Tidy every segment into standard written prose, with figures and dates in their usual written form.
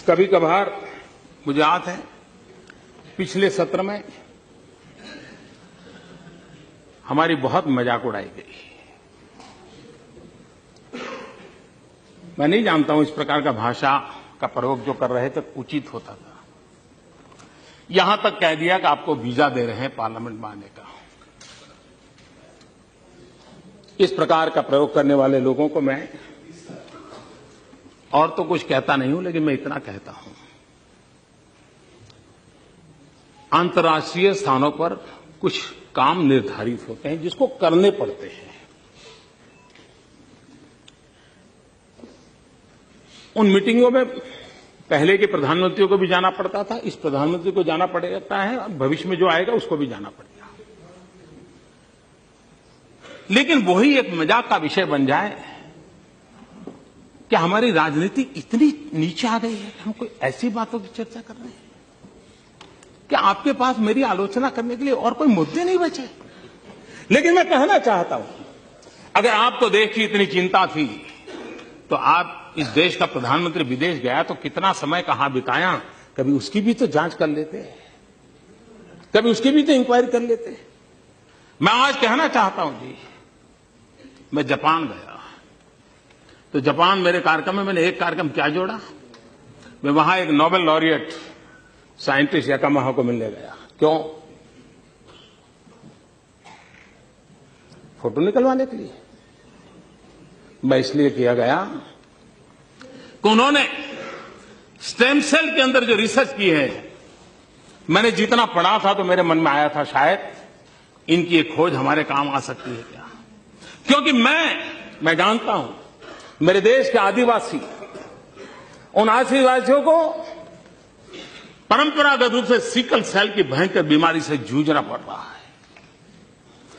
कभी कभार मुझे याद है पिछले सत्र में हमारी बहुत मजाक उड़ाई गई। मैं नहीं जानता हूं इस प्रकार का भाषा का प्रयोग जो कर रहे थे उचित होता था। यहां तक कह दिया कि आपको वीजा दे रहे हैं पार्लियामेंट में आने का। इस प्रकार का प्रयोग करने वाले लोगों को मैं और तो कुछ कहता नहीं हूं, लेकिन मैं इतना कहता हूं, अंतर्राष्ट्रीय स्थानों पर कुछ काम निर्धारित होते हैं जिसको करने पड़ते हैं। उन मीटिंगों में पहले के प्रधानमंत्रियों को भी जाना पड़ता था, इस प्रधानमंत्री को जाना पड़ता है, भविष्य में जो आएगा उसको भी जाना पड़ेगा। लेकिन वही एक मजाक का विषय बन जाए कि हमारी राजनीति इतनी नीचे आ गई है कि हम कोई ऐसी बातों की चर्चा कर रहे हैं कि आपके पास मेरी आलोचना करने के लिए और कोई मुद्दे नहीं बचे। लेकिन मैं कहना चाहता हूं, अगर आपको देश की इतनी चिंता थी तो आप इस देश का प्रधानमंत्री विदेश गया तो कितना समय कहां बिताया, कभी उसकी भी तो जांच कर लेते, कभी उसकी भी तो इंक्वायरी कर लेते। मैं आज कहना चाहता हूं जी, मैं जापान गया तो जापान मेरे कार्यक्रम में मैंने एक कार्यक्रम क्या जोड़ा, मैं वहां एक नोबेल लॉरिएट साइंटिस्ट याकामाहा को मिलने गया। क्यों? फोटो निकलवाने के लिए। मैं इसलिए किया गया कि उन्होंने स्टेम सेल के अंदर जो रिसर्च की है, मैंने जितना पढ़ा था तो मेरे मन में आया था शायद इनकी एक खोज हमारे काम आ सकती है क्या। क्योंकि मैं जानता हूं मेरे देश के आदिवासी, उन आदिवासियों को परंपरागत रूप से सिकल सेल की भयंकर बीमारी से जूझना पड़ रहा है,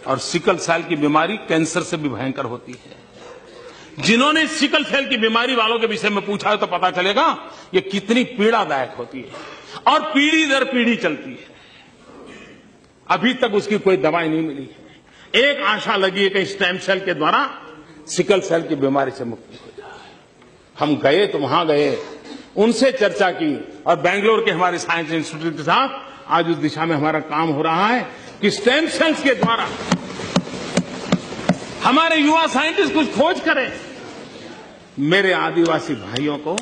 और सिकल सेल की बीमारी कैंसर से भी भयंकर होती है। जिन्होंने सिकल सेल की बीमारी वालों के विषय में पूछा है तो पता चलेगा ये कितनी पीड़ादायक होती है और पीढ़ी दर पीढ़ी चलती है। अभी तक उसकी कोई दवाई नहीं मिली है। एक आशा लगी है कि स्टेम सेल के द्वारा सिकल सेल की बीमारी से मुक्ति हो जाए। हम गए तो वहां गए, उनसे चर्चा की, और बेंगलोर के हमारे साइंस इंस्टीट्यूट के साथ आज उस दिशा में हमारा काम हो रहा है कि स्टेम सेल्स के द्वारा हमारे युवा साइंटिस्ट कुछ खोज करें। मेरे आदिवासी भाइयों को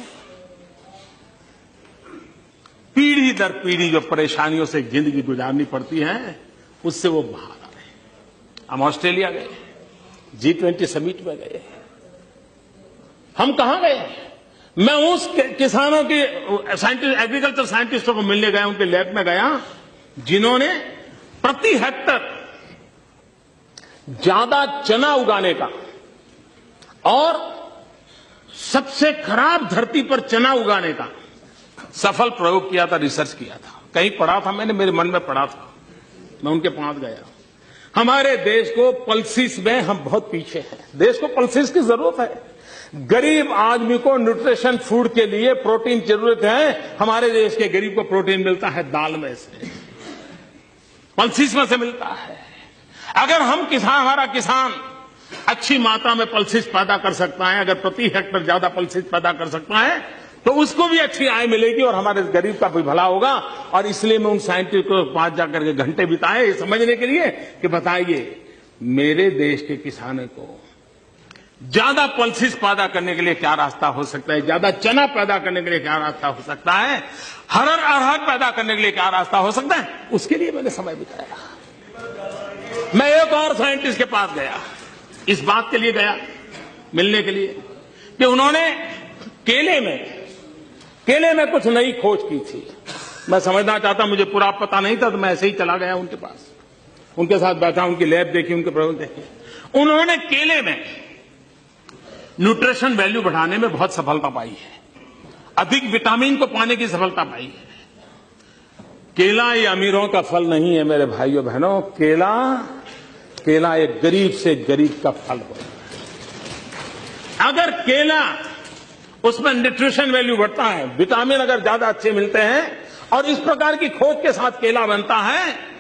पीढ़ी दर पीढ़ी जो परेशानियों से जिंदगी गुजारनी पड़ती है उससे वो बाहर आ रहे। हम ऑस्ट्रेलिया गए, G20 समिट में गए। हम कहां गए? मैं उस किसानों की साइंटिस्ट, एग्रीकल्चर साइंटिस्टों को मिलने गया, उनके लैब में गया जिन्होंने प्रति हेक्टर ज्यादा चना उगाने का और सबसे खराब धरती पर चना उगाने का सफल प्रयोग किया था, रिसर्च किया था। कहीं पढ़ा था मैंने, मेरे मन में पढ़ा था, मैं उनके पास गया। हमारे देश को पल्सिस में हम बहुत पीछे हैं। देश को पल्सिस की जरूरत है। गरीब आदमी को न्यूट्रिशन फूड के लिए प्रोटीन जरूरत है। हमारे देश के गरीब को प्रोटीन मिलता है दाल में से, पल्सिस में से मिलता है। अगर हम हमारा किसान अच्छी मात्रा में पल्सिस पैदा कर सकता है, अगर प्रति हेक्टर ज्यादा पल्सिस पैदा कर सकता है तो उसको भी अच्छी आय मिलेगी और हमारे गरीब का भी भला होगा। और इसलिए मैं उन साइंटिस्ट को पास जाकर के घंटे बिताए ये समझने के लिए कि बताइए मेरे देश के किसानों को ज्यादा पल्सिस पैदा करने के लिए क्या रास्ता हो सकता है, ज्यादा चना पैदा करने के लिए क्या रास्ता हो सकता है, हरड़ अरहर पैदा करने के लिए क्या रास्ता हो सकता है, उसके लिए मैंने समय बिताया। मैं एक और साइंटिस्ट के पास गया, इस बात के लिए गया मिलने के लिए कि उन्होंने केले में कुछ नई खोज की थी। मैं समझना चाहता, मुझे पूरा पता नहीं था, तो मैं ऐसे ही चला गया उनके पास, उनके साथ बैठा, उनकी लैब देखी, उनके प्रयोग देखे। उन्होंने केले में न्यूट्रिशन वैल्यू बढ़ाने में बहुत सफलता पाई है, अधिक विटामिन को पाने की सफलता पाई है। केला ये अमीरों का फल नहीं है मेरे भाइयों बहनों, केला एक गरीब से गरीब का फल होता है। अगर केला उसमें न्यूट्रिशन वैल्यू बढ़ता है, विटामिन अगर ज्यादा अच्छे मिलते हैं और इस प्रकार की खोज के साथ केला बनता है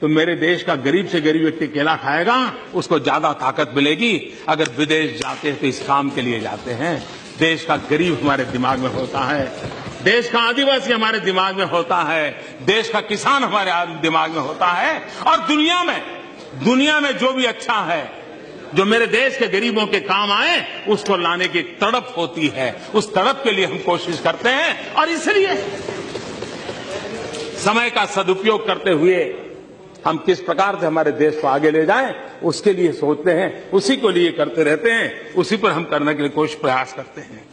तो मेरे देश का गरीब से गरीब व्यक्ति केला खाएगा, उसको ज्यादा ताकत मिलेगी। अगर विदेश जाते हैं तो इस काम के लिए जाते हैं। देश का गरीब हमारे दिमाग में होता है। देश का आदिवासी हमारे दिमाग में होता है, देश का किसान हमारे दिमाग में होता है, और दुनिया में जो भी अच्छा है, जो मेरे देश के गरीबों के काम आए, उसको लाने की तड़प होती है। उस तड़प के लिए हम कोशिश करते हैं, और इसलिए समय का सदुपयोग करते हुए हम किस प्रकार से हमारे देश को आगे ले जाएं, उसके लिए सोचते हैं, उसी को लिए करते रहते हैं, उसी पर हम करने के लिए कोशिश प्रयास करते हैं।